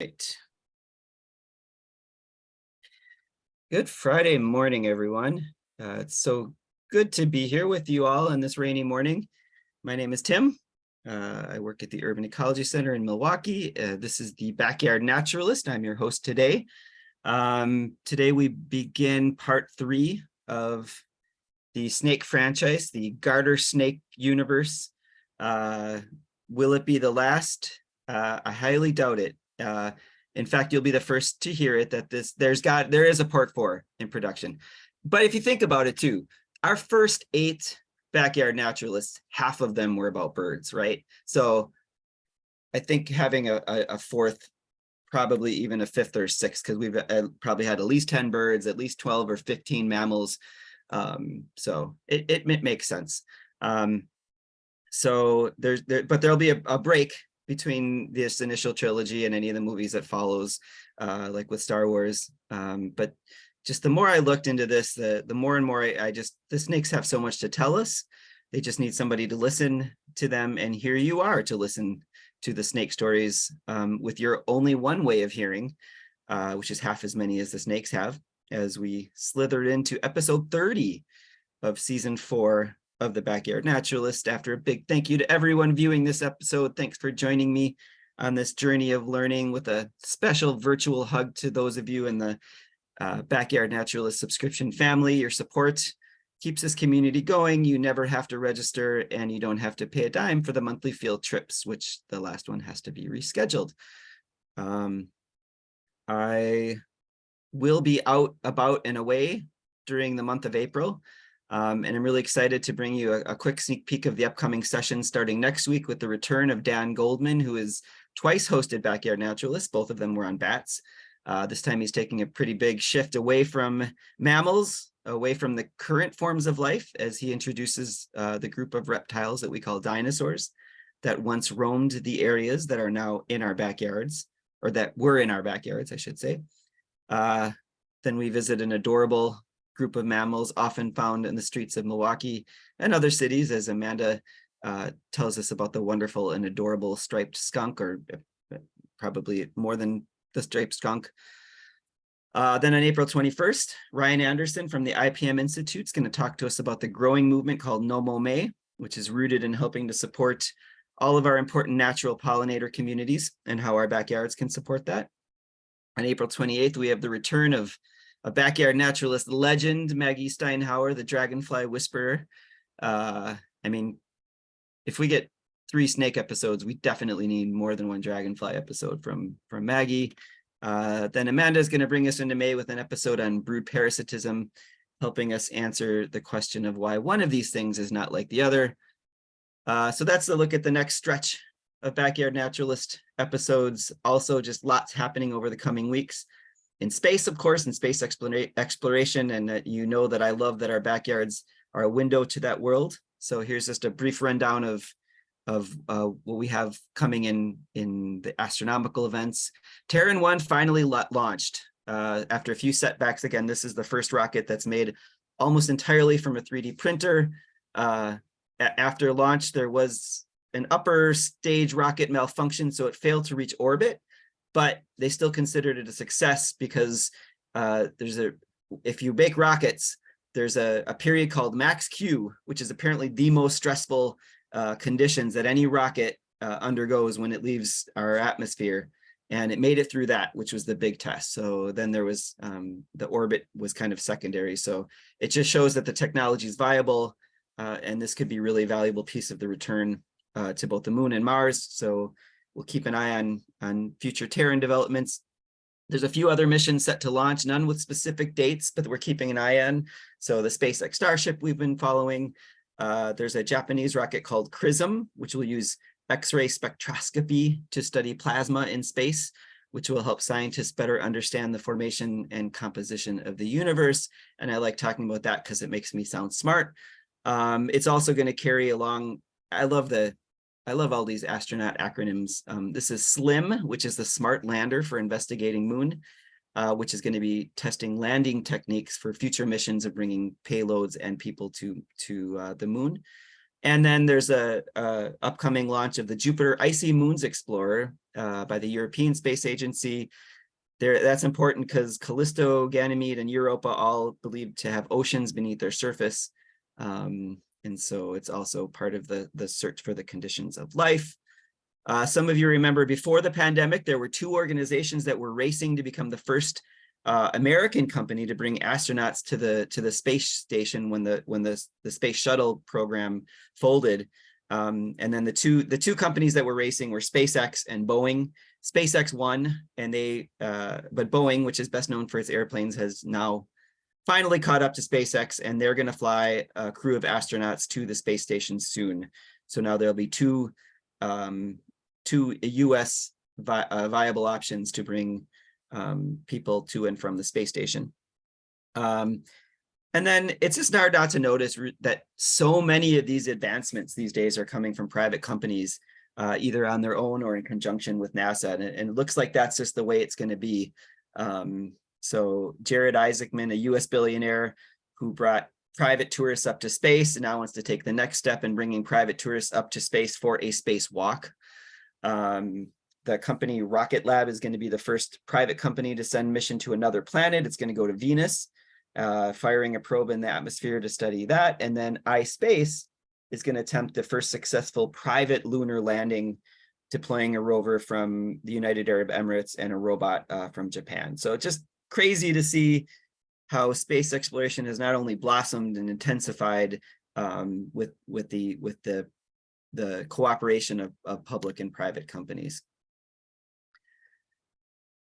Right. Good Friday morning, everyone. It's so good to be here with you all on this rainy morning. My name is Tim. I work at the Urban Ecology Center in Milwaukee. This is the Backyard Naturalist. I'm your host today. Today we begin part 3 of the snake franchise, the garter snake universe. Will it be the last? I highly doubt it. In fact, you'll be the first to hear it that there is a part 4 in production. But if you think about it too, our first 8 backyard naturalists, half of them were about birds, right? So I think having a fourth, probably even a fifth or sixth, because we've probably had at least 10 birds, at least 12 or 15 mammals. So it makes sense. So but there'll be a break between this initial trilogy and any of the movies that follows, like with Star Wars. But just the more I looked into this, the more and more the snakes have so much to tell us. They just need somebody to listen to them, and here you are to listen to the snake stories with your only one way of hearing, which is half as many as the snakes have, as we slithered into episode 30 of season 4 of the Backyard Naturalist. After a big thank you to everyone viewing this episode, thanks for joining me on this journey of learning, with a special virtual hug to those of you in the Backyard Naturalist subscription family. Your support keeps this community going. You never have to register, and you don't have to pay a dime for the monthly field trips, which the last one has to be rescheduled. I will be out, about, and away during the month of April. And I'm really excited to bring you a quick sneak peek of the upcoming session starting next week with the return of Dan Goldman, who has twice hosted Backyard Naturalists. Both of them were on bats. This time he's taking a pretty big shift away from mammals, away from the current forms of life, as he introduces the group of reptiles that we call dinosaurs, that once roamed the areas that are now in our backyards, or that were in our backyards, I should say. Then we visit an adorable group of mammals often found in the streets of Milwaukee and other cities, as Amanda tells us about the wonderful and adorable striped skunk, or probably more than the striped skunk. Then on April 21st, Ryan Anderson from the IPM Institute is going to talk to us about the growing movement called No Mow May, which is rooted in helping to support all of our important natural pollinator communities and how our backyards can support that. On April 28th, we have the return of a backyard naturalist legend, Maggie Steinhauer, the dragonfly whisperer. I mean, if we get 3 snake episodes, we definitely need more than one dragonfly episode from Maggie. Then Amanda is going to bring us into May with an episode on brood parasitism, helping us answer the question of why one of these things is not like the other. So that's a look at the next stretch of Backyard Naturalist episodes. Also, just lots happening over the coming weeks. In space, of course, in space exploration, and you know that I love that our backyards are a window to that world. So here's just a brief rundown of what we have coming in the astronomical events. Terran 1 finally launched after a few setbacks. Again, this is the first rocket that's made almost entirely from a 3D printer. After launch, there was an upper stage rocket malfunction, so it failed to reach orbit. But they still considered it a success because if you make rockets, there's a period called max Q, which is apparently the most stressful conditions that any rocket undergoes when it leaves our atmosphere. And it made it through that, which was the big test. So then there was the orbit was kind of secondary. So it just shows that the technology is viable, and this could be a really valuable piece of the return to both the moon and Mars. So we'll keep an eye on future Terran developments. There's a few other missions set to launch, none with specific dates, but we're keeping an eye on. So the SpaceX Starship we've been following. There's a Japanese rocket called Chrism, which will use X-ray spectroscopy to study plasma in space, which will help scientists better understand the formation and composition of the universe. And I like talking about that because it makes me sound smart. It's also going to carry along, I love all these astronaut acronyms. This is SLIM, which is the Smart Lander for Investigating Moon, which is going to be testing landing techniques for future missions of bringing payloads and people to the moon. And then there's a upcoming launch of the Jupiter Icy Moons Explorer by the European Space Agency. That's important because Callisto, Ganymede, and Europa all believed to have oceans beneath their surface. And so it's also part of the search for the conditions of life. Some of you remember before the pandemic, there were two organizations that were racing to become the first American company to bring astronauts to the space station when the space shuttle program folded. And then the two companies that were racing were SpaceX and Boeing. SpaceX won, and but Boeing, which is best known for its airplanes, has now finally caught up to SpaceX, and they're going to fly a crew of astronauts to the space station soon. So now there'll be two U.S. viable options to bring people to and from the space station. And then it's just hard not to notice that so many of these advancements these days are coming from private companies, either on their own or in conjunction with NASA. And it looks like that's just the way it's going to be. So Jared Isaacman, a US billionaire who brought private tourists up to space and now wants to take the next step in bringing private tourists up to space for a spacewalk. The company Rocket Lab is going to be the first private company to send mission to another planet. It's going to go to Venus, firing a probe in the atmosphere to study that. And then iSpace is going to attempt the first successful private lunar landing, deploying a rover from the United Arab Emirates and a robot from Japan. So it's just crazy to see how space exploration has not only blossomed and intensified with the cooperation of public and private companies.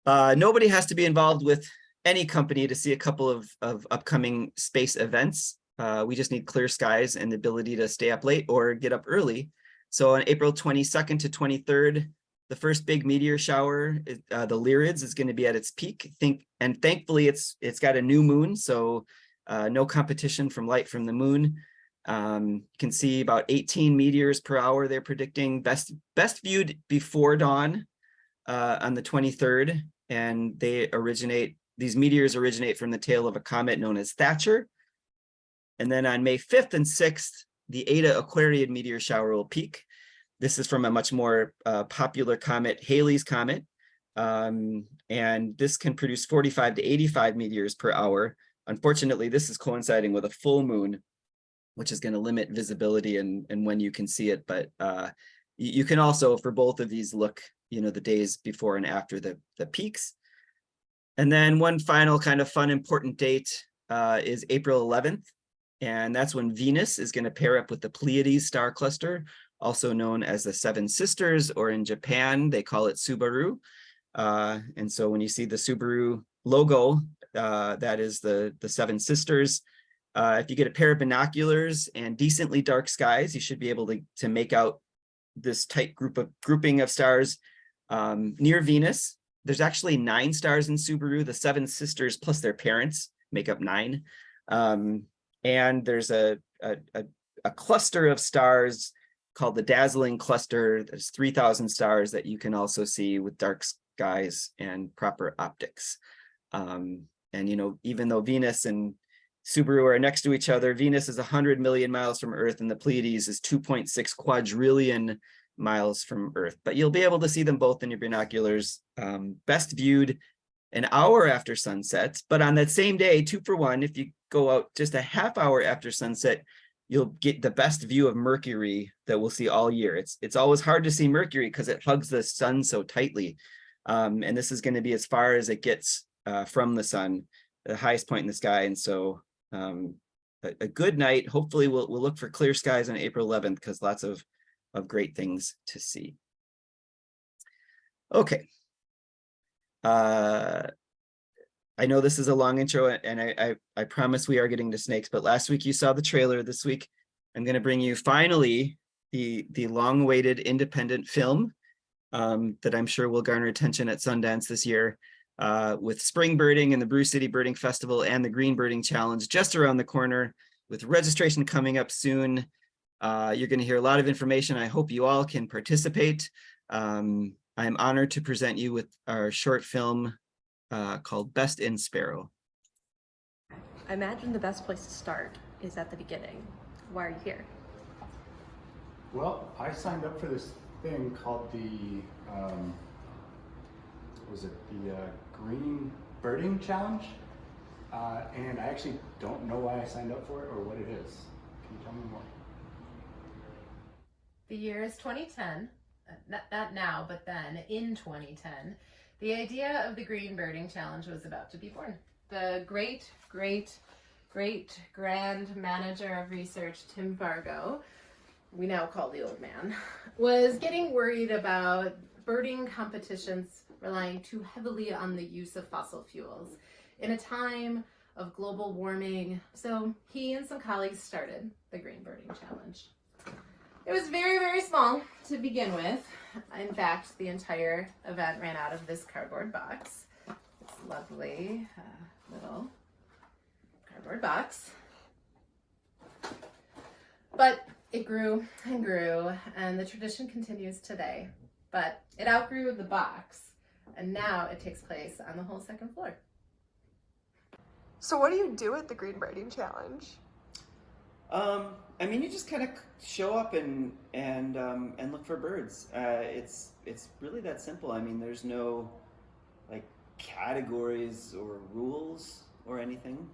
Nobody has to be involved with any company to see a couple of upcoming space events. We just need clear skies and the ability to stay up late or get up early. So on April 22nd to 23rd, the first big meteor shower, the Lyrids, is going to be at its peak. And thankfully, it's got a new moon, so no competition from light from the moon. You can see about 18 meteors per hour. They're predicting best viewed before dawn on the 23rd, and these meteors originate from the tail of a comet known as Thatcher. And then on May 5th and 6th, the Eta Aquariid meteor shower will peak. This is from a much more popular comet, Halley's Comet. And this can produce 45 to 85 meteors per hour. Unfortunately, this is coinciding with a full moon, which is going to limit visibility and when you can see it. But you can also, for both of these, look, the days before and after the peaks. And then one final kind of fun, important date is April 11th. And that's when Venus is going to pair up with the Pleiades star cluster, also known as the Seven Sisters, or in Japan, they call it Subaru. And so when you see the Subaru logo, that is the Seven Sisters. If you get a pair of binoculars and decently dark skies, you should be able to make out this tight grouping of stars near Venus. There's actually 9 stars in Subaru. The Seven Sisters plus their parents make up 9. And there's a cluster of stars called the Dazzling Cluster. There's 3,000 stars that you can also see with dark skies and proper optics. And even though Venus and Subaru are next to each other, Venus is 100 million miles from Earth, and the Pleiades is 2.6 quadrillion miles from Earth. But you'll be able to see them both in your binoculars. Best viewed an hour after sunset, but on that same day, 2 for 1, if you go out just a half hour after sunset, you'll get the best view of Mercury that we'll see all year. It's always hard to see Mercury because it hugs the sun so tightly. And this is going to be as far as it gets from the sun, the highest point in the sky. And so a good night. Hopefully we'll look for clear skies on April 11th because lots of great things to see. Okay. I know this is a long intro, and I promise we are getting to snakes, but last week you saw the trailer. This week I'm going to bring you finally the long-awaited independent film that I'm sure will garner attention at Sundance this year, with spring birding and the Brew City Birding Festival and the Green Birding Challenge just around the corner, with registration coming up soon. You're going to hear a lot of information. I hope you all can participate. I'm honored to present you with our short film called Best in Sparrow. I imagine the best place to start is at the beginning. Why are you here? Well, I signed up for this thing called the, was it the Green Birding Challenge? And I actually don't know why I signed up for it or what it is. Can you tell me more? The year is 2010, not now, but then in 2010, the idea of the Green Birding Challenge was about to be born. The great grand manager of research, Tim Vargo, we now call the old man, was getting worried about birding competitions relying too heavily on the use of fossil fuels in a time of global warming. So he and some colleagues started the Green Birding Challenge. It was very small to begin with. In fact, the entire event ran out of this cardboard box. This lovely little cardboard box. But it grew and grew, and the tradition continues today. But it outgrew the box, and now it takes place on the whole second floor. So what do you do at the Green Birding Challenge? I mean, you just kind of show up and look for birds. It's really that simple. I mean, there's no like categories or rules or anything.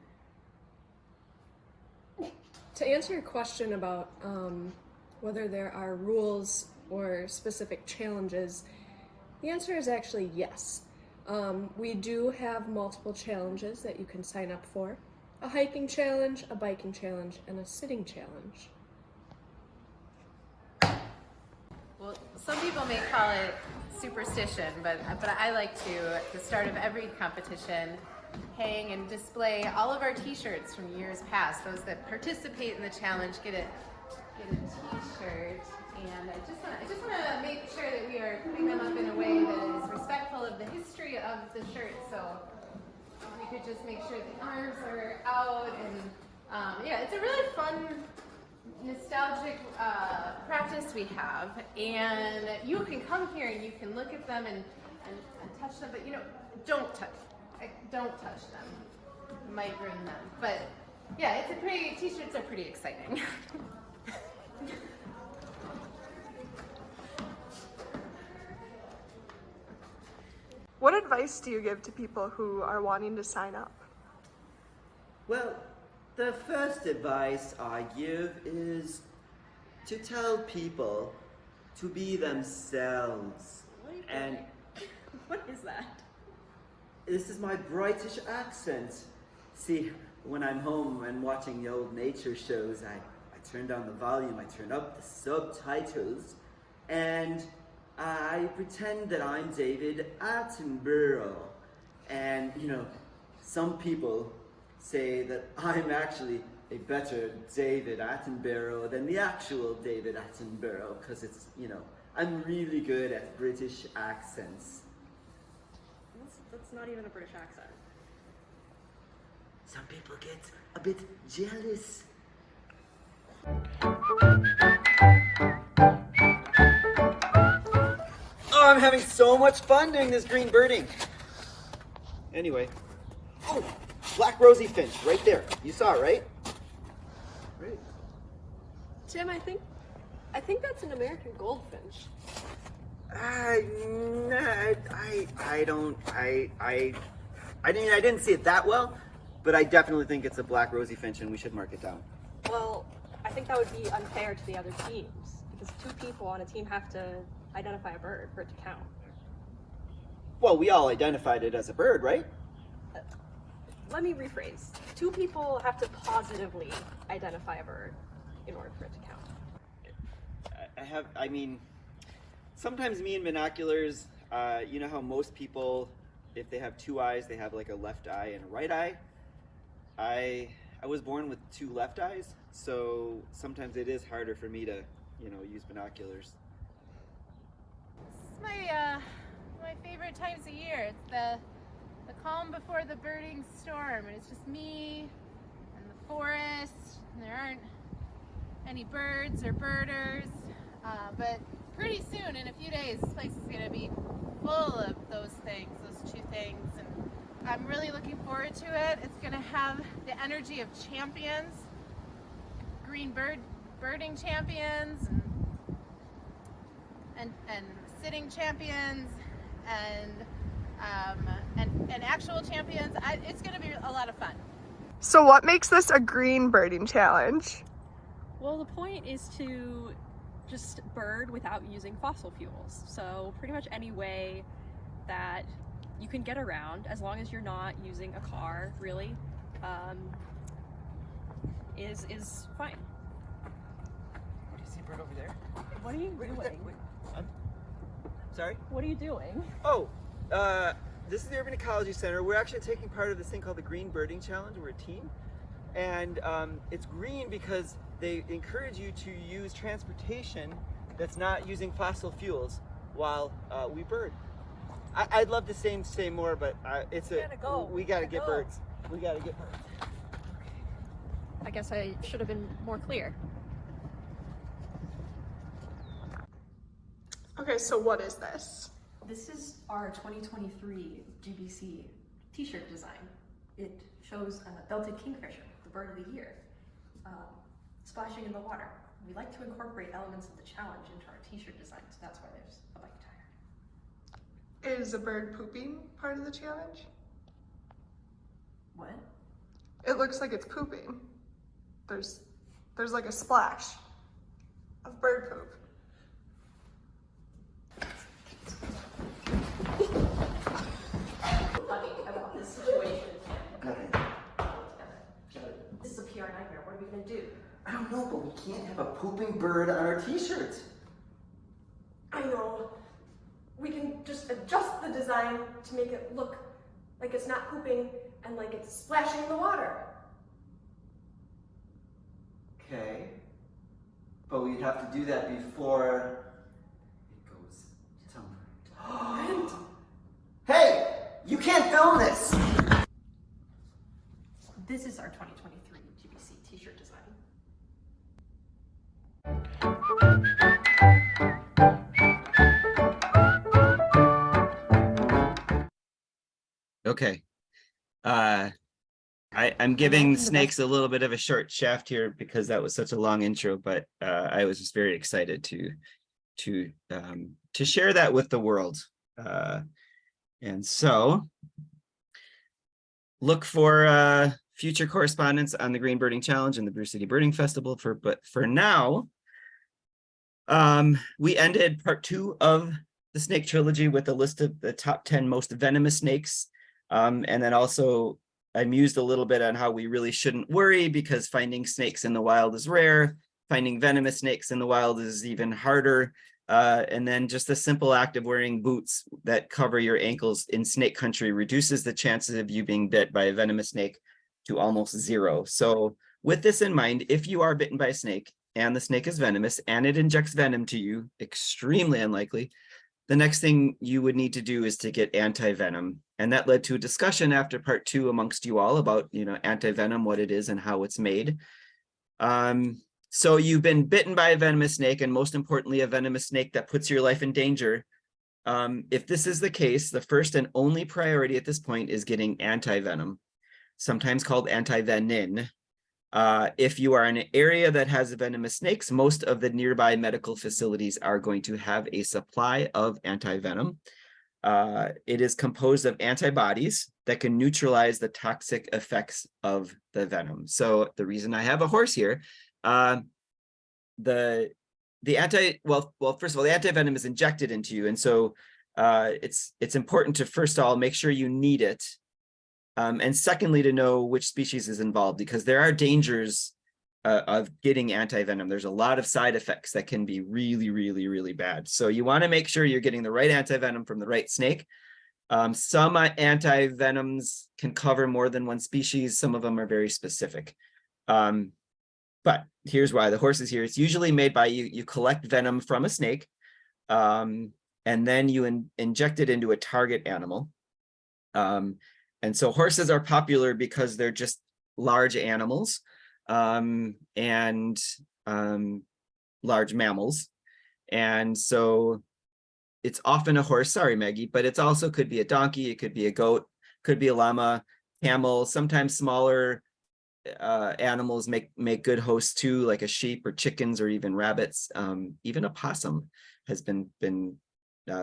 To answer your question about whether there are rules or specific challenges, the answer is actually yes. We do have multiple challenges that you can sign up for. A hiking challenge, a biking challenge, and a sitting challenge. Well, some people may call it superstition, but I like to, at the start of every competition, hang and display all of our t-shirts from years past. Those that participate in the challenge get a t-shirt, and I just want to make sure that we are putting them up in a way that is respectful of the history of the shirt. So we could just make sure the arms are out, and yeah, it's a really fun, nostalgic practice we have, and you can come here and you can look at them and touch them, but don't touch them. You might ruin them. But yeah, t-shirts are pretty exciting. What advice do you give to people who are wanting to sign up? Well, the first advice I give is to tell people to be themselves. And What is that? this is my British accent. See, when I'm home and watching the old nature shows, I turn down the volume, I turn up the subtitles, and I pretend that I'm David Attenborough. And, some people say that I'm actually a better David Attenborough than the actual David Attenborough, because it's, I'm really good at British accents. That's not even a British accent. Some people get a bit jealous. Oh, I'm having so much fun doing this green birding. Anyway, oh, black rosy finch right there. You saw it, right? Right. Jim, I think that's an American goldfinch. I didn't see it that well, but I definitely think it's a black rosy finch, and we should mark it down. Well, I think that would be unfair to the other teams, because 2 people on a team have to identify a bird for it to count. Well, we all identified it as a bird, right? Let me rephrase. 2 people have to positively identify a bird in order for it to count. Sometimes me in binoculars, you know how most people, if they have 2 eyes, they have like a left eye and a right eye? I was born with 2 left eyes, so sometimes it is harder for me to, use binoculars. It's my favorite times of year. It's the calm before the birding storm, and it's just me and the forest, and there aren't any birds or birders, but pretty soon, in a few days, this place is going to be full of those 2 things, and I'm really looking forward to it. It's going to have the energy of champions, birding champions, and and sitting champions and actual champions. It's going to be a lot of fun. So what makes this a green birding challenge? Well, the point is to just bird without using fossil fuels. So pretty much any way that you can get around, as long as you're not using a car, really, is fine. Do you see a bird over there? What are you doing? Sorry? What are you doing? Oh, this is the Urban Ecology Center. We're actually taking part of this thing called the Green Birding Challenge. We're a team. And it's green because they encourage you to use transportation that's not using fossil fuels while we bird. I'd love to say more, but we gotta get birds. We gotta get birds. I guess I should have been more clear. Okay, so what is this? This is our 2023 GBC t-shirt design. It shows a belted kingfisher, the bird of the year, splashing in the water. We like to incorporate elements of the challenge into our t-shirt design, so that's why there's a bike tire. Is a bird pooping part of the challenge? What? It looks like it's pooping. There's like a splash of bird poop. Funny about this situation. This is a PR nightmare. What are we gonna do? I don't know, but we can't have a pooping bird on our t-shirts. I know. We can just adjust the design to make it look like it's not pooping and like it's splashing in the water. Okay. But we'd have to do that before it goes somewhere. Hey! You can't film this! This is our 2023 GBC t-shirt design. Okay. I'm giving snakes a little bit of a short shaft here because that was such a long intro, but I was just very excited to share that with the world. And so look for future correspondence on the Green Birding Challenge and the Brew City Birding Festival. But for now, we ended part 2 of the snake trilogy with a list of the top 10 most venomous snakes. And then also I mused a little bit on how we really shouldn't worry because finding snakes in the wild is rare. Finding venomous snakes in the wild is even harder. And then just the simple act of wearing boots that cover your ankles in snake country reduces the chances of you being bit by a venomous snake to almost 0. So with this in mind, if you are bitten by a snake and the snake is venomous and it injects venom to you, extremely unlikely, the next thing you would need to do is to get anti-venom. And that led to a discussion after part 2 amongst you all about, anti-venom, what it is and how it's made. So you've been bitten by a venomous snake, and most importantly, a venomous snake that puts your life in danger. If this is the case, the first and only priority at this point is getting anti-venom, sometimes called anti-venin. If you are in an area that has venomous snakes, most of the nearby medical facilities are going to have a supply of anti-venom. It is composed of antibodies that can neutralize the toxic effects of the venom. So the reason I have a horse here, the first of all, the anti-venom is injected into you. And so it's important to, first of all, make sure you need it. And secondly, to know which species is involved, because there are dangers of getting anti-venom. There's a lot of side effects that can be really, really, really bad. So you want to make sure you're getting the right anti-venom from the right snake. Some anti-venoms can cover more than one species. Some of them are very specific. But here's why. The horse is here. It's usually made by you collect venom from a snake, and then you inject it into a target animal. And so horses are popular because they're just large animals and large mammals. And so it's often a horse, sorry, Maggie, but it's also could be a donkey, it could be a goat, could be a llama, camel, sometimes smaller animals make good hosts too, like a sheep or chickens or even rabbits, even a possum has been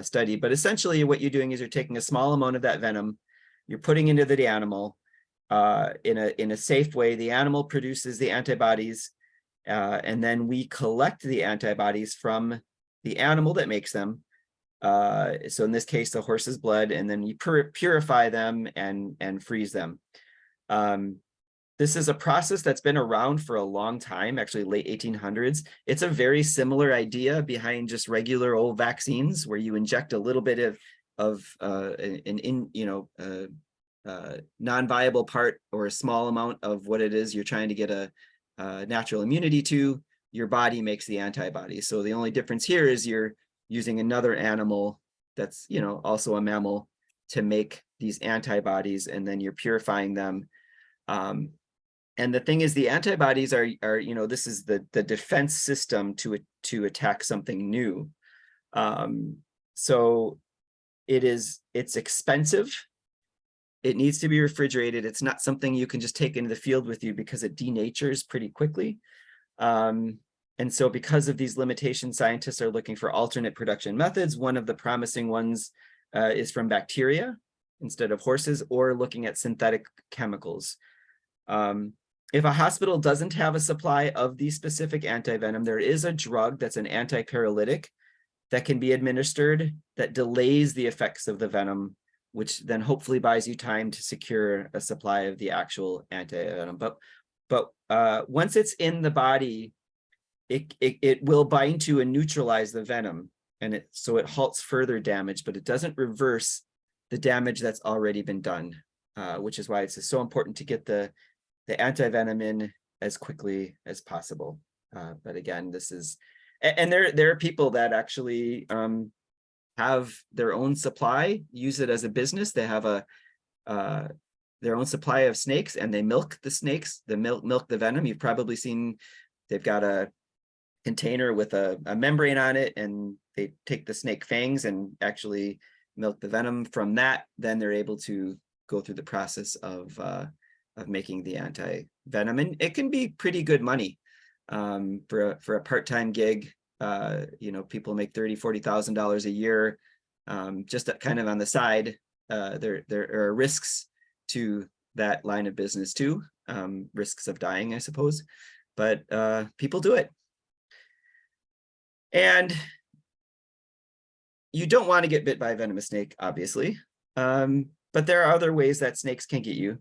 studied. But essentially what you're doing is you're taking a small amount of that venom, you're putting into the animal in a safe way. The animal produces the antibodies, and then we collect the antibodies from the animal that makes them. So in this case, the horse's blood, and then you purify them and freeze them. This is a process that's been around for a long time, actually late 1800s. It's a very similar idea behind just regular old vaccines, where you inject a little bit of non-viable part or a small amount of what it is you're trying to get a natural immunity to. Your body makes the antibodies. So the only difference here is you're using another animal that's, also a mammal to make these antibodies, and then you're purifying them. And the thing is, the antibodies are this is the defense system to attack something new. So it's expensive. It needs to be refrigerated. It's not something you can just take into the field with you because it denatures pretty quickly. And so because of these limitations, scientists are looking for alternate production methods. One of the promising ones is from bacteria instead of horses, or looking at synthetic chemicals. If a hospital doesn't have a supply of the specific antivenom, there is a drug that's an antiparalytic that can be administered that delays the effects of the venom, which then hopefully buys you time to secure a supply of the actual antivenom. But once it's in the body, it will bind to and neutralize the venom, and so it halts further damage, but it doesn't reverse the damage that's already been done, which is why it's so important to get the antivenom in as quickly as possible. But again, this is, and there are people that actually have their own supply, use it as a business. They have their own supply of snakes, and they milk the snakes, milk the venom. You've probably seen, they've got a container with a membrane on it, and they take the snake fangs and actually milk the venom from that. Then they're able to go through the process of making the anti-venom, and it can be pretty good money for a part-time gig. People make $30,000-$40,000 a year, just kind of on the side. There are risks to that line of business too, risks of dying, I suppose, but people do it. And you don't want to get bit by a venomous snake, obviously, but there are other ways that snakes can get you.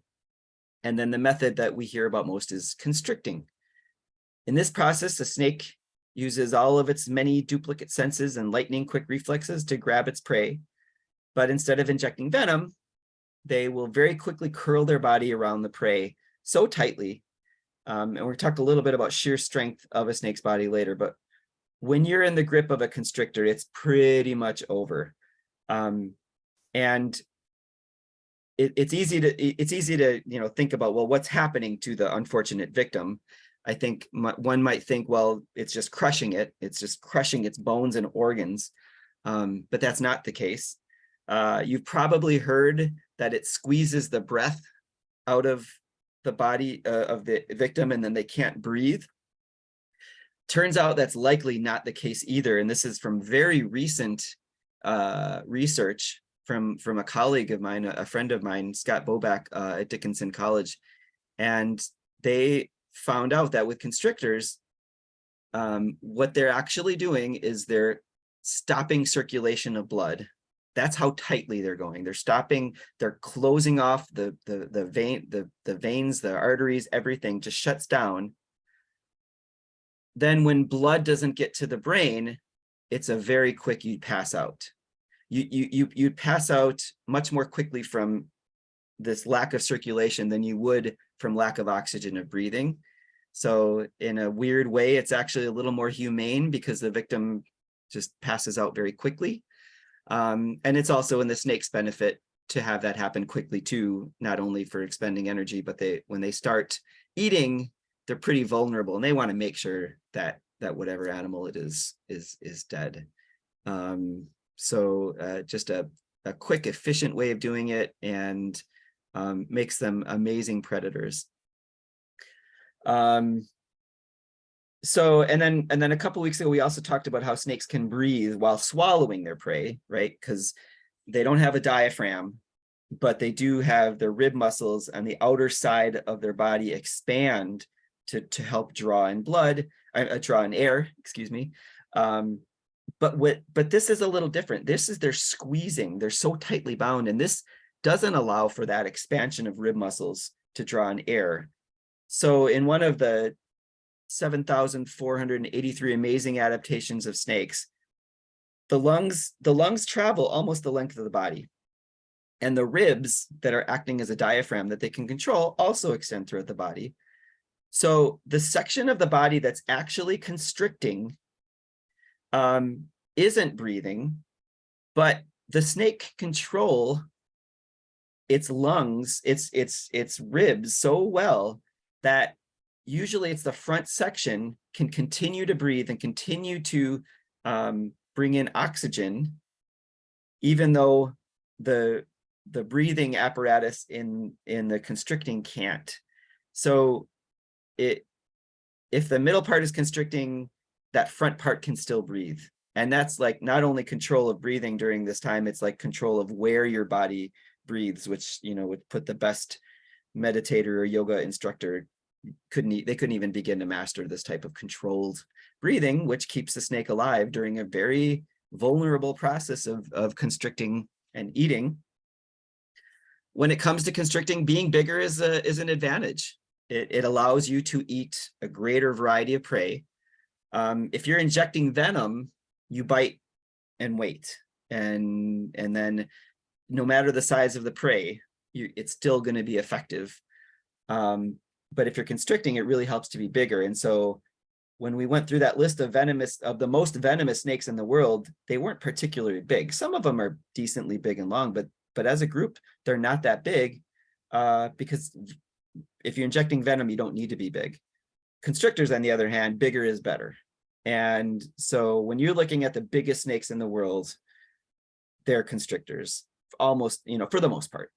And then the method that we hear about most is constricting. In this process, a snake uses all of its many duplicate senses and lightning quick reflexes to grab its prey. But instead of injecting venom, they will very quickly curl their body around the prey so tightly. And we'll talk a little bit about sheer strength of a snake's body later, but when you're in the grip of a constrictor, it's pretty much over. And it's easy to think about, well, what's happening to the unfortunate victim? I think one might think, well, it's just crushing it. It's just crushing its bones and organs. But that's not the case. You've probably heard that it squeezes the breath out of the body of the victim, and then they can't breathe. Turns out that's likely not the case either. And this is from very recent research from a colleague of mine, a friend of mine, Scott Boback at Dickinson College. And they found out that with constrictors, what they're actually doing is they're stopping circulation of blood. That's how tightly they're going. They're closing off the veins, the arteries, everything just shuts down. Then when blood doesn't get to the brain, it's a very quick, you'd pass out. You'd pass out much more quickly from this lack of circulation than you would from lack of oxygen of breathing. So in a weird way, it's actually a little more humane because the victim just passes out very quickly. And it's also in the snake's benefit to have that happen quickly too, not only for expending energy, but when they start eating, they're pretty vulnerable, and they want to make sure that whatever animal it is dead. So just a quick, efficient way of doing it, and makes them amazing predators. So, and then a couple weeks ago, we also talked about how snakes can breathe while swallowing their prey, right? Because they don't have a diaphragm, but they do have their rib muscles on the outer side of their body expand to help draw in draw in air, excuse me. But this is a little different. This is they're squeezing, they're so tightly bound, and this doesn't allow for that expansion of rib muscles to draw in air. So in one of the 7,483 amazing adaptations of snakes, the lungs travel almost the length of the body. And the ribs that are acting as a diaphragm that they can control also extend throughout the body. So the section of the body that's actually constricting isn't breathing, but the snake can control its lungs, its ribs so well that usually it's the front section can continue to breathe and continue to bring in oxygen, even though the breathing apparatus in the constricting can't. So if the middle part is constricting, that front part can still breathe. And that's like not only control of breathing during this time, it's like control of where your body breathes, which, you know, would put the best meditator or yoga instructor they couldn't even begin to master this type of controlled breathing, which keeps the snake alive during a very vulnerable process of constricting and eating. When it comes to constricting, being bigger is an advantage. It allows you to eat a greater variety of prey. If you're injecting venom, you bite and wait, and then no matter the size of the prey, it's still going to be effective. But if you're constricting, it really helps to be bigger. And so when we went through that list of the most venomous snakes in the world, they weren't particularly big. Some of them are decently big and long, but as a group, they're not that big because if you're injecting venom, you don't need to be big. Constrictors, on the other hand, bigger is better. And so when you're looking at the biggest snakes in the world, they're constrictors, almost, you know, for the most part.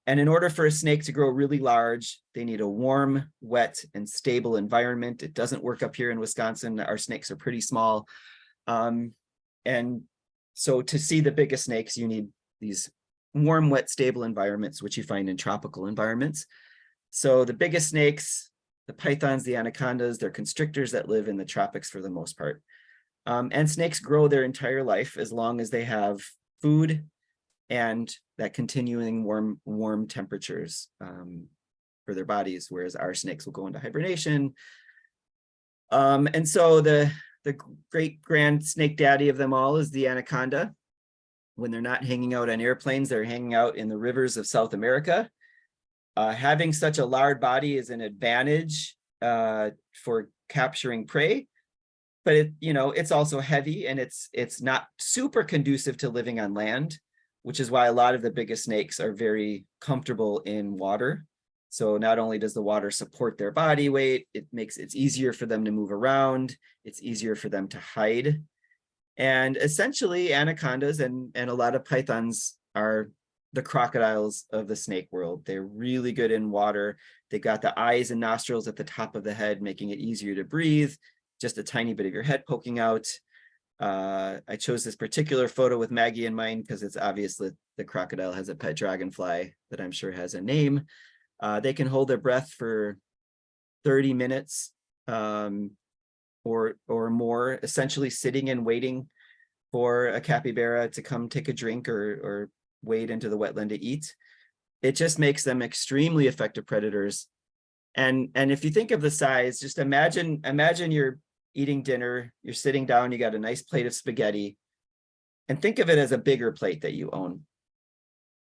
And in order for a snake to grow really large, they need a warm, wet, and stable environment. It doesn't work up here in Wisconsin. Our snakes are pretty small. And so to see the biggest snakes, you need these warm, wet, stable environments, which you find in tropical environments. So the biggest snakes, the pythons, the anacondas, they're constrictors that live in the tropics for the most part. And snakes grow their entire life as long as they have food and that continuing warm temperatures for their bodies, whereas our snakes will go into hibernation. And so the great grand snake daddy of them all is the anaconda. When they're not hanging out on airplanes, they're hanging out in the rivers of South America. Having such a large body is an advantage for capturing prey, but it's also heavy, and it's not super conducive to living on land, which is why a lot of the biggest snakes are very comfortable in water. So not only does the water support their body weight, it makes it's easier for them to move around. It's easier for them to hide. And essentially anacondas and a lot of pythons are the crocodiles of the snake world. They're really good in water. They got the eyes and nostrils at the top of the head, making it easier to breathe. Just a tiny bit of your head poking out. I chose this particular photo with Maggie in mind because it's obvious that the crocodile has a pet dragonfly that I'm sure has a name. They can hold their breath for 30 minutes or more, essentially sitting and waiting for a capybara to come take a drink or wade into the wetland to eat. It just makes them extremely effective predators. And if you think of the size, just imagine you're eating dinner, you're sitting down, you got a nice plate of spaghetti, and think of it as a bigger plate that you own.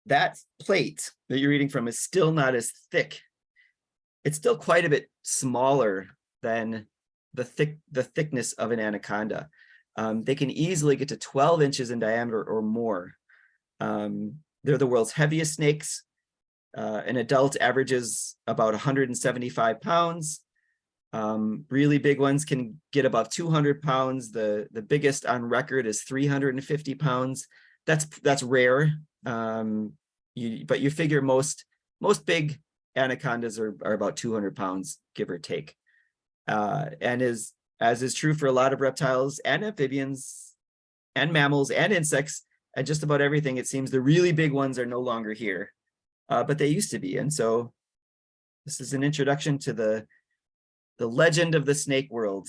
That plate that you're eating from is still not as thick. It's still quite a bit smaller than the thickness of an anaconda. They can easily get to 12 inches in diameter or more. They're the world's heaviest snakes. An adult averages about 175 pounds. Really big ones can get above 200 pounds. The biggest on record is 350 pounds. That's rare. But you figure most big anacondas are about 200 pounds, give or take. And as is true for a lot of reptiles and amphibians and mammals and insects and just about everything, it seems the really big ones are no longer here, but they used to be. And so this is an introduction to the legend of the snake world.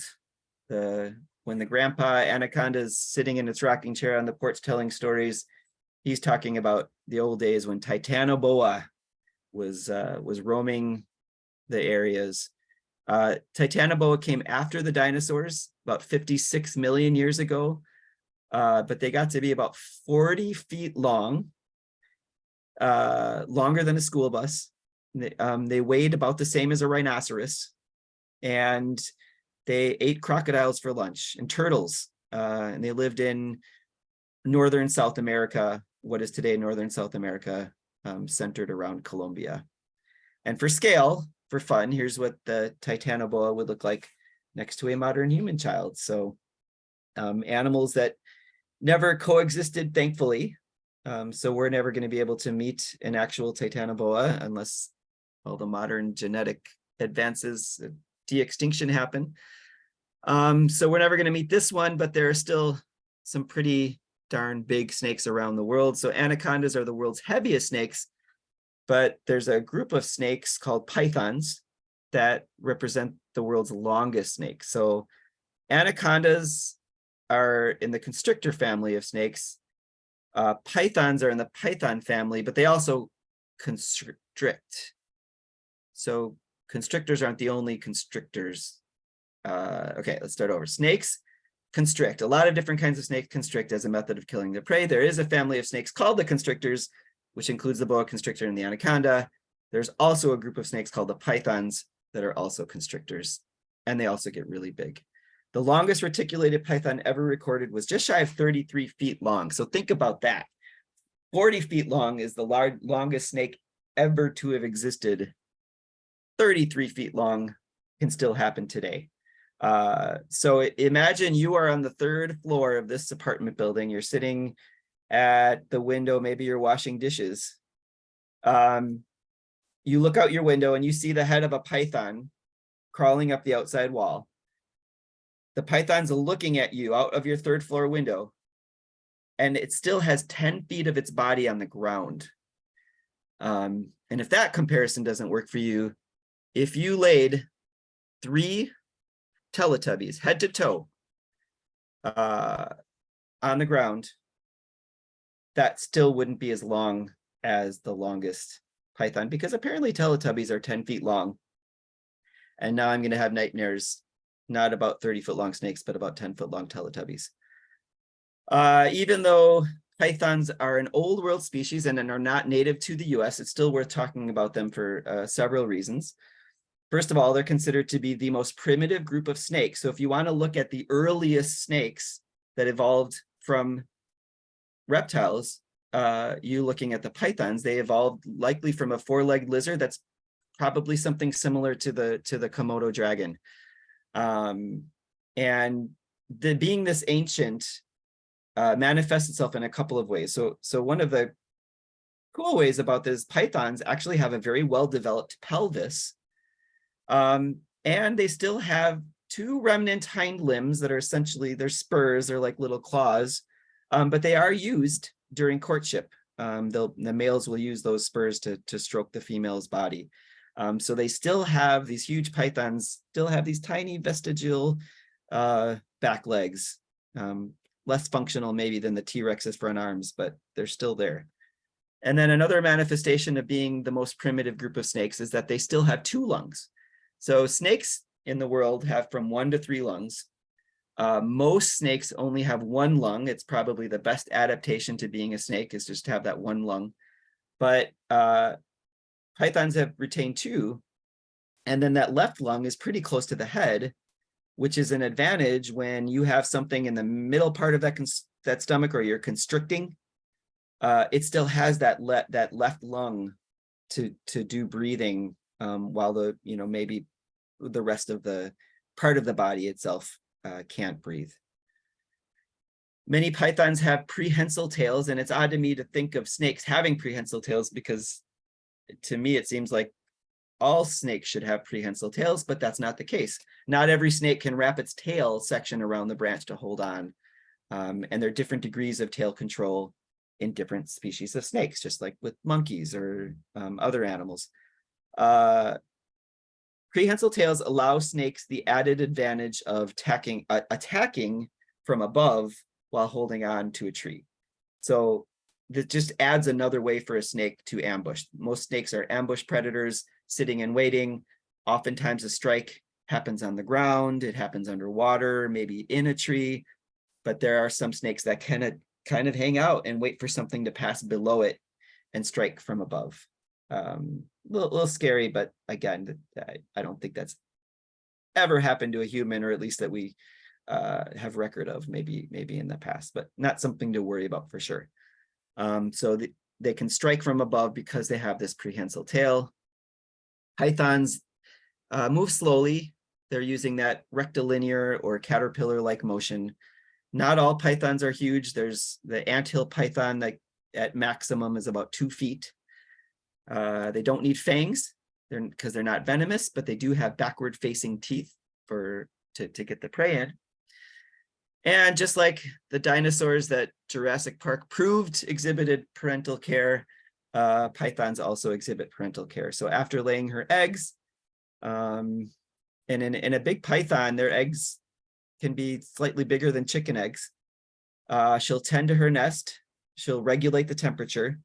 When the grandpa anaconda is sitting in its rocking chair on the porch telling stories, he's talking about the old days when Titanoboa was roaming the areas. Titanoboa came after the dinosaurs about 56 million years ago, but they got to be about 40 feet long, longer than a school bus. They weighed about the same as a rhinoceros, and they ate crocodiles for lunch and turtles, and they lived in northern South America, what is today northern South America, centered around Colombia. And for scale, for fun, here's what the Titanoboa would look like next to a modern human child. So animals that never coexisted, thankfully. So we're never going to be able to meet an actual Titanoboa unless all the modern genetic advances, de-extinction happen. So we're never going to meet this one, but there are still some pretty darn big snakes around the world. So anacondas are the world's heaviest snakes, but there's a group of snakes called pythons that represent the world's longest snake. So anacondas are in the constrictor family of snakes. Pythons are in the python family, but they also constrict. So constrictors aren't the only constrictors. Okay, let's start over. Snakes constrict. A lot of different kinds of snakes constrict as a method of killing their prey. There is a family of snakes called the constrictors, which includes the boa constrictor and the anaconda. There's also a group of snakes called the pythons that are also constrictors, and they also get really big. The longest reticulated python ever recorded was just shy of 33 feet long. So think about that. 40 feet long is the longest snake ever to have existed. 33 feet long can still happen today. So imagine you are on the 3rd floor of this apartment building. You're sitting at the window, maybe you're washing dishes. You look out your window and you see the head of a python crawling up the outside wall. The python's looking at you out of your 3rd floor window, and it still has 10 feet of its body on the ground. And if that comparison doesn't work for you, if you laid 3 Teletubbies head to toe on the ground, that still wouldn't be as long as the longest python, because apparently Teletubbies are 10 feet long. And now I'm going to have nightmares, not about 30-foot long snakes, but about 10-foot long Teletubbies. Even though pythons are an old world species and are not native to the US, it's still worth talking about them for several reasons. First of all, they're considered to be the most primitive group of snakes. So if you want to look at the earliest snakes that evolved from reptiles, you looking at the pythons, they evolved likely from a 4-legged lizard that's probably something similar to the Komodo dragon. And being this ancient manifests itself in a couple of ways. So one of the cool ways about this, pythons actually have a very well-developed pelvis. And they still have 2 remnant hind limbs that are essentially their spurs, they're like little claws, but they are used during courtship. The males will use those spurs to stroke the female's body. So they still have, these huge pythons still have these tiny vestigial back legs, less functional maybe than the T-Rex's front arms, but they're still there. And then another manifestation of being the most primitive group of snakes is that they still have 2 lungs. So snakes in the world have from 1 to 3 lungs. Most snakes only have 1 lung. It's probably the best adaptation to being a snake, is just to have that 1 lung. But pythons have retained 2. And then that left lung is pretty close to the head, which is an advantage when you have something in the middle part of that stomach, or you're constricting. It still has that left lung to do breathing, while maybe the rest of the part of the body itself can't breathe. Many pythons have prehensile tails, and it's odd to me to think of snakes having prehensile tails, because to me it seems like all snakes should have prehensile tails, but that's not the case. Not every snake can wrap its tail section around the branch to hold on. And there are different degrees of tail control in different species of snakes, just like with monkeys or other animals. Prehensile tails allow snakes the added advantage of attacking from above while holding on to a tree. So that just adds another way for a snake to ambush. Most snakes are ambush predators, sitting and waiting. Oftentimes a strike happens on the ground, it happens underwater, maybe in a tree, but there are some snakes that can kind of hang out and wait for something to pass below it and strike from above. Little scary, but again, I don't think that's ever happened to a human, or at least that we have record of, maybe in the past, but not something to worry about for sure. So they can strike from above because they have this prehensile tail. Pythons move slowly. They're using that rectilinear or caterpillar-like motion. Not all pythons are huge. There's the anthill python that at maximum is about 2 feet. They don't need fangs because they're not venomous, but they do have backward facing teeth to get the prey in. And just like the dinosaurs that Jurassic Park proved exhibited parental care, pythons also exhibit parental care. So after laying her eggs, and in a big python, their eggs can be slightly bigger than chicken eggs. She'll tend to her nest. She'll regulate the temperature.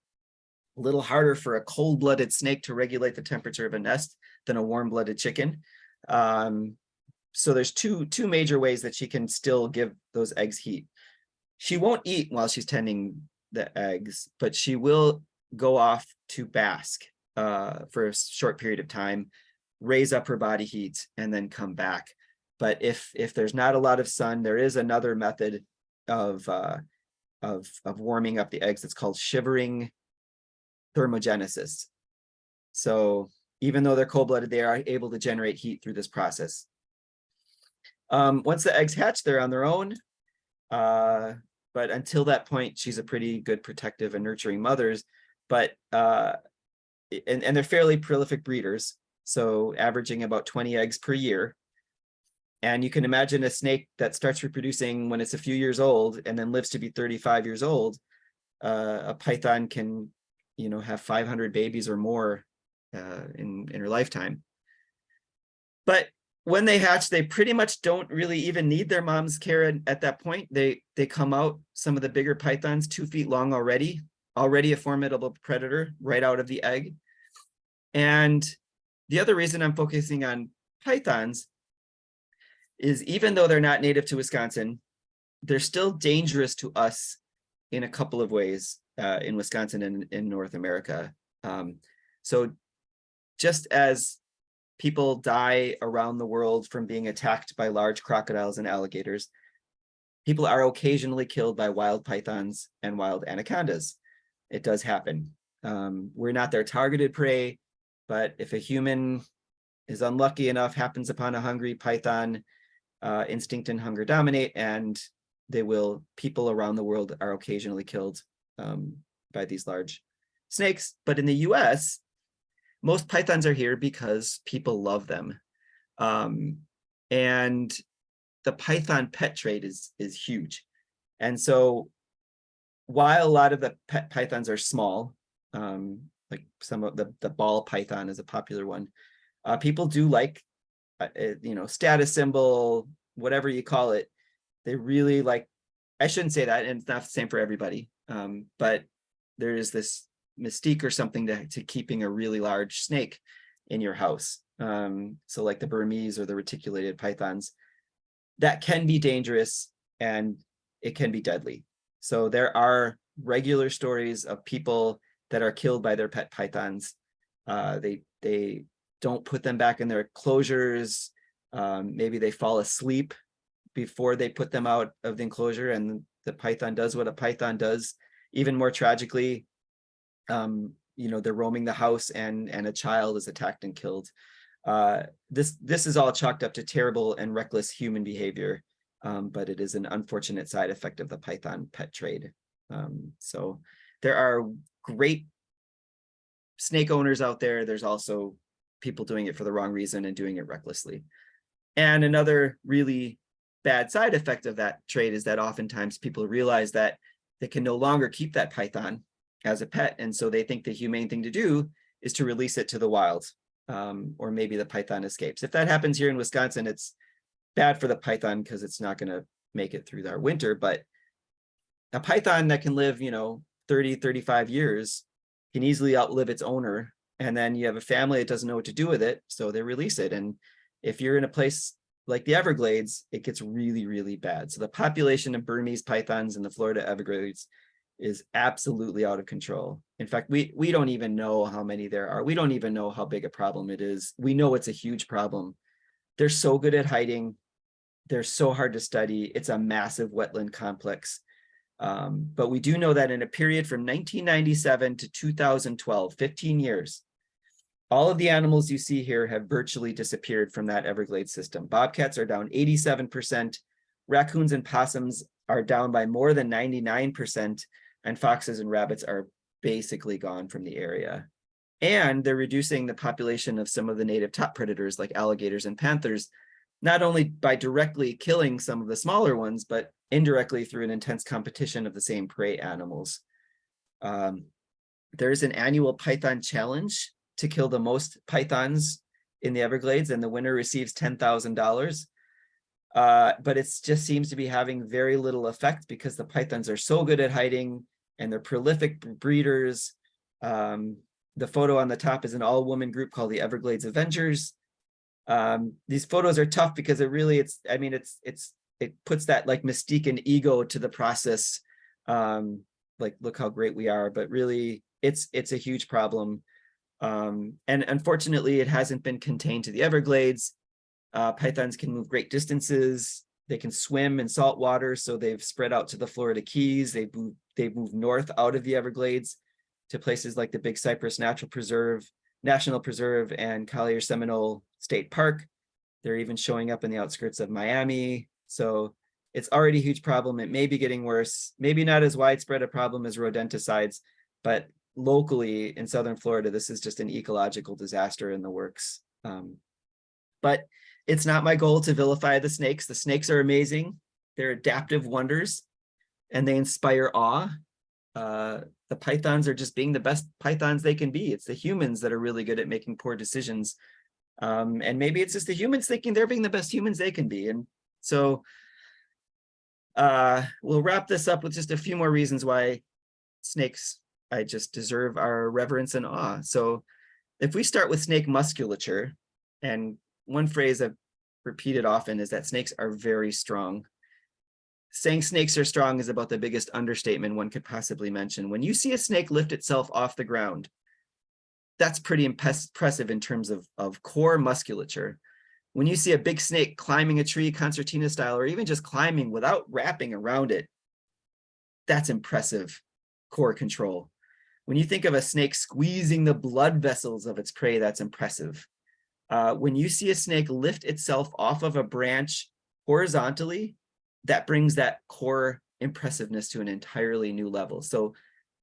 A little harder for a cold-blooded snake to regulate the temperature of a nest than a warm-blooded chicken. So there's two major ways that she can still give those eggs heat. She won't eat while she's tending the eggs, but she will go off to bask for a short period of time, raise up her body heat, and then come back. But if there's not a lot of sun, there is another method of warming up the eggs. It's called shivering thermogenesis. So even though they're cold-blooded, they are able to generate heat through this process. Once the eggs hatch, they're on their own. But until that point, she's a pretty good protective and nurturing mothers. But and they're fairly prolific breeders, so averaging about 20 eggs per year. And you can imagine a snake that starts reproducing when it's a few years old and then lives to be 35 years old. A python can, have 500 babies or more in her lifetime. But when they hatch, they pretty much don't really even need their mom's care at that point. They come out, some of the bigger pythons, 2 feet long already a formidable predator right out of the egg. And the other reason I'm focusing on pythons is even though they're not native to Wisconsin, they're still dangerous to us in a couple of ways in Wisconsin and in North America. So just as people die around the world from being attacked by large crocodiles and alligators, people are occasionally killed by wild pythons and wild anacondas. It does happen. We're not their targeted prey, but if a human is unlucky enough, happens upon a hungry python, instinct and hunger dominate, and people around the world are occasionally killed by these large snakes. But in the US, most pythons are here because people love them. And the python pet trade is huge. And so while a lot of the pet pythons are small, like some of the ball python is a popular one, people do like, status symbol, whatever you call it. They really like, I shouldn't say that, and it's not the same for everybody, but there is this mystique or something to keeping a really large snake in your house. So like the Burmese or the reticulated pythons, that can be dangerous and it can be deadly. So there are regular stories of people that are killed by their pet pythons. They don't put them back in their closures. Maybe they fall asleep before they put them out of the enclosure, and the python does what a python does. Even more tragically, they're roaming the house and a child is attacked and killed. This is all chalked up to terrible and reckless human behavior, but it is an unfortunate side effect of the python pet trade. So there are great snake owners out there. There's also people doing it for the wrong reason and doing it recklessly. And another really bad side effect of that trade is that oftentimes people realize that they can no longer keep that python as a pet. And so they think the humane thing to do is to release it to the wild, or maybe the python escapes. If that happens here in Wisconsin, it's bad for the python because it's not going to make it through our winter. But a python that can live, 30, 35 years can easily outlive its owner. And then you have a family that doesn't know what to do with it, so they release it. And if you're in a place like the Everglades, it gets really, really bad. So the population of Burmese pythons in the Florida Everglades is absolutely out of control. In fact, we don't even know how many there are. We don't even know how big a problem it is. We know it's a huge problem. They're so good at hiding. They're so hard to study. It's a massive wetland complex. But we do know that in a period from 1997 to 2012, 15 years, all of the animals you see here have virtually disappeared from that Everglades system. Bobcats are down 87%, raccoons and possums are down by more than 99%, and foxes and rabbits are basically gone from the area. And they're reducing the population of some of the native top predators like alligators and panthers, not only by directly killing some of the smaller ones, but indirectly through an intense competition of the same prey animals. There's an annual python challenge to kill the most pythons in the Everglades, and the winner receives $10,000. But it just seems to be having very little effect because the pythons are so good at hiding and they're prolific breeders. The photo on the top is an all-woman group called the Everglades Avengers. These photos are tough because it puts that like mystique and ego to the process. Like, look how great we are, but really it's a huge problem. And unfortunately, it hasn't been contained to the Everglades. Pythons can move great distances. They can swim in salt water, so they've spread out to the Florida Keys. They've moved north out of the Everglades to places like the Big Cypress National Preserve and Collier Seminole State Park. They're even showing up in the outskirts of Miami. So it's already a huge problem. It may be getting worse. Maybe not as widespread a problem as rodenticides, but locally in Southern Florida, this is just an ecological disaster in the works. But it's not my goal to vilify the snakes. The snakes are amazing. They're adaptive wonders and they inspire awe. The pythons are just being the best pythons they can be. It's the humans that are really good at making poor decisions. And maybe it's just the humans thinking they're being the best humans they can be. And so we'll wrap this up with just a few more reasons why snakes, I just deserve our reverence and awe. So if we start with snake musculature, and one phrase I've repeated often is that snakes are very strong. Saying snakes are strong is about the biggest understatement one could possibly mention. When you see a snake lift itself off the ground, that's pretty impressive in terms of core musculature. When you see a big snake climbing a tree, concertina style, or even just climbing without wrapping around it, that's impressive core control. When you think of a snake squeezing the blood vessels of its prey, that's impressive. When you see a snake lift itself off of a branch horizontally, that brings that core impressiveness to an entirely new level. So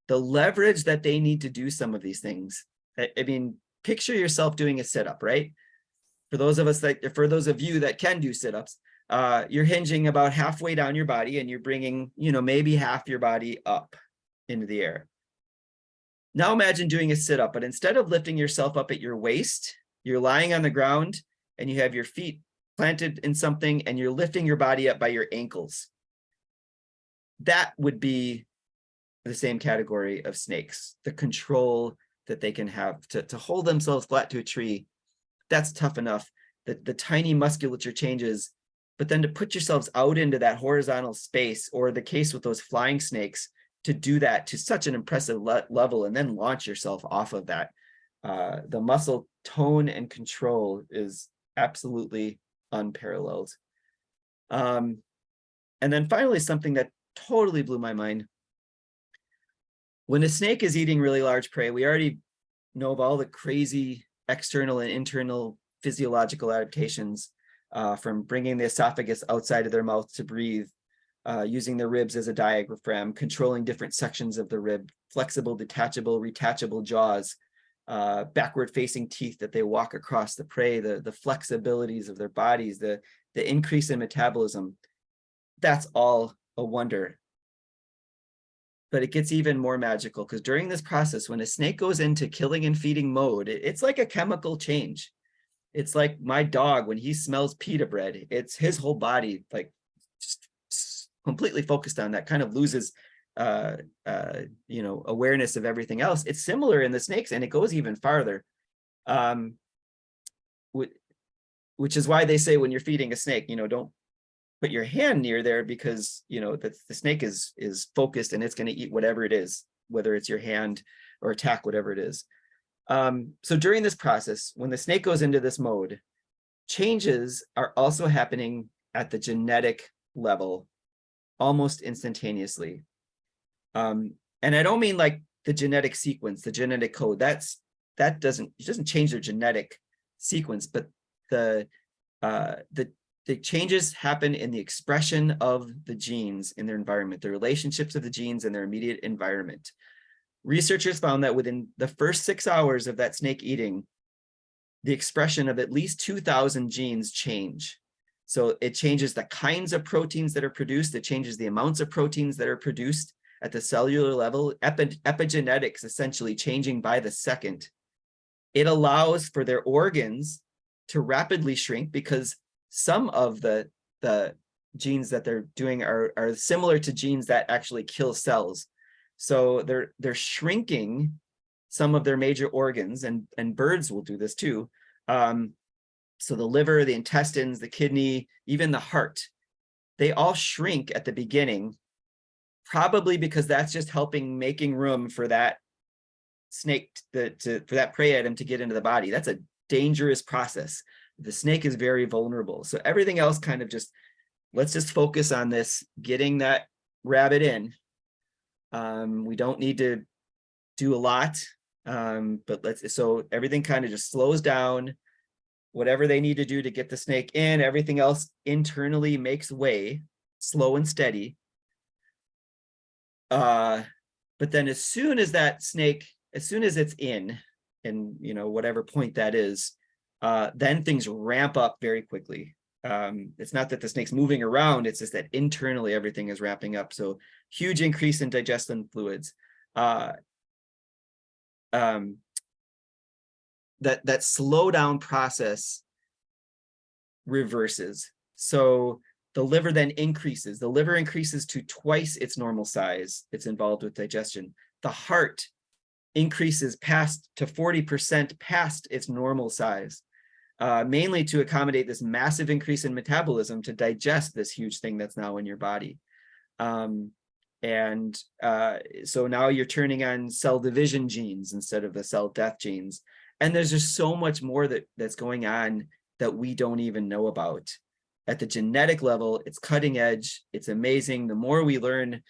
the leverage that they need to do some of these things, I mean, picture yourself doing a sit-up, right? For those of you that can do sit-ups, you're hinging about halfway down your body and you're bringing, maybe half your body up into the air. Now imagine doing a sit-up, but instead of lifting yourself up at your waist, you're lying on the ground and you have your feet planted in something and you're lifting your body up by your ankles. That would be the same category of snakes, the control that they can have to hold themselves flat to a tree. That's tough enough. The tiny musculature changes, but then to put yourselves out into that horizontal space, or the case with those flying snakes, to do that to such an impressive level and then launch yourself off of that. The muscle tone and control is absolutely unparalleled. And then finally, something that totally blew my mind. When a snake is eating really large prey, we already know of all the crazy external and internal physiological adaptations, from bringing the esophagus outside of their mouth to breathe, using the ribs as a diaphragm, controlling different sections of the rib, flexible, detachable, retachable jaws, backward facing teeth that they walk across the prey, the flexibilities of their bodies, the increase in metabolism. That's all a wonder. But it gets even more magical because during this process, when a snake goes into killing and feeding mode, it's like a chemical change. It's like my dog, when he smells pita bread, it's his whole body like just completely focused on that, kind of loses awareness of everything else. It's similar in the snakes, and it goes even farther. Which is why they say when you're feeding a snake, don't put your hand near there, because the snake is focused and it's going to eat whatever it is, whether it's your hand or attack whatever it is. So during this process, when the snake goes into this mode, changes are also happening at the genetic level almost instantaneously. And I don't mean like the genetic sequence, the genetic code. That doesn't change their genetic sequence, but the changes happen in the expression of the genes in their environment, the relationships of the genes in their immediate environment. Researchers found that within the first 6 hours of that snake eating, the expression of at least 2,000 genes change. So it changes the kinds of proteins that are produced. It changes the amounts of proteins that are produced at the cellular level. Epigenetics essentially changing by the second. It allows for their organs to rapidly shrink because some of the genes that they're doing are similar to genes that actually kill cells. So they're shrinking some of their major organs, and birds will do this too. So the liver, the intestines, the kidney, even the heart, they all shrink at the beginning, probably because that's just making room for that snake for that prey item to get into the body. That's a dangerous process. The snake is very vulnerable. So everything else kind of let's just focus on this, getting that rabbit in. We don't need to do a lot, but so everything kind of just slows down. Whatever they need to do to get the snake in, everything else internally makes way, slow and steady. But then as soon as it's in, and whatever point that is, then things ramp up very quickly. It's not that the snake's moving around, it's just that internally everything is ramping up. So huge increase in digestion fluids. That slow down process reverses. So the liver then increases. The liver increases to twice its normal size. It's involved with digestion. The heart increases to 40% past its normal size, mainly to accommodate this massive increase in metabolism to digest this huge thing that's now in your body. So now you're turning on cell division genes instead of the cell death genes. And there's just so much more that's going on that we don't even know about. At the genetic level, it's cutting edge. It's amazing. The more we learn,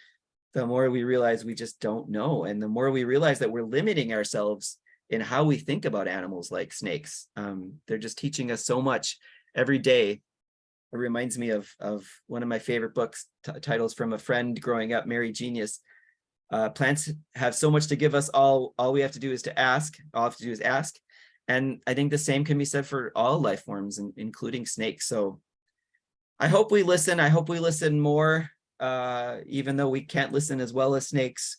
the more we realize we just don't know. And the more we realize that we're limiting ourselves in how we think about animals like snakes. They're just teaching us so much every day. It reminds me of one of my favorite books, titles from a friend growing up, Mary Genius. Plants have so much to give us. All we have to do is to ask. All we have to do is ask. And I think the same can be said for all life forms, including snakes. So I hope we listen. I hope we listen more, even though we can't listen as well as snakes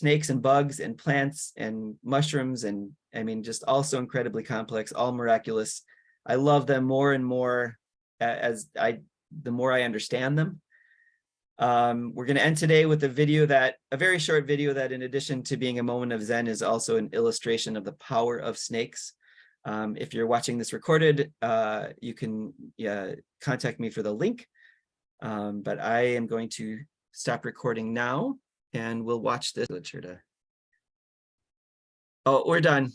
and bugs and plants and mushrooms. And I mean, just also incredibly complex, all miraculous. I love them more and more the more I understand them. We're going to end today with a very short video that, in addition to being a moment of Zen, is also an illustration of the power of snakes. If you're watching this recorded, you can contact me for the link. But I am going to stop recording now, and we'll watch this. Oh, we're done.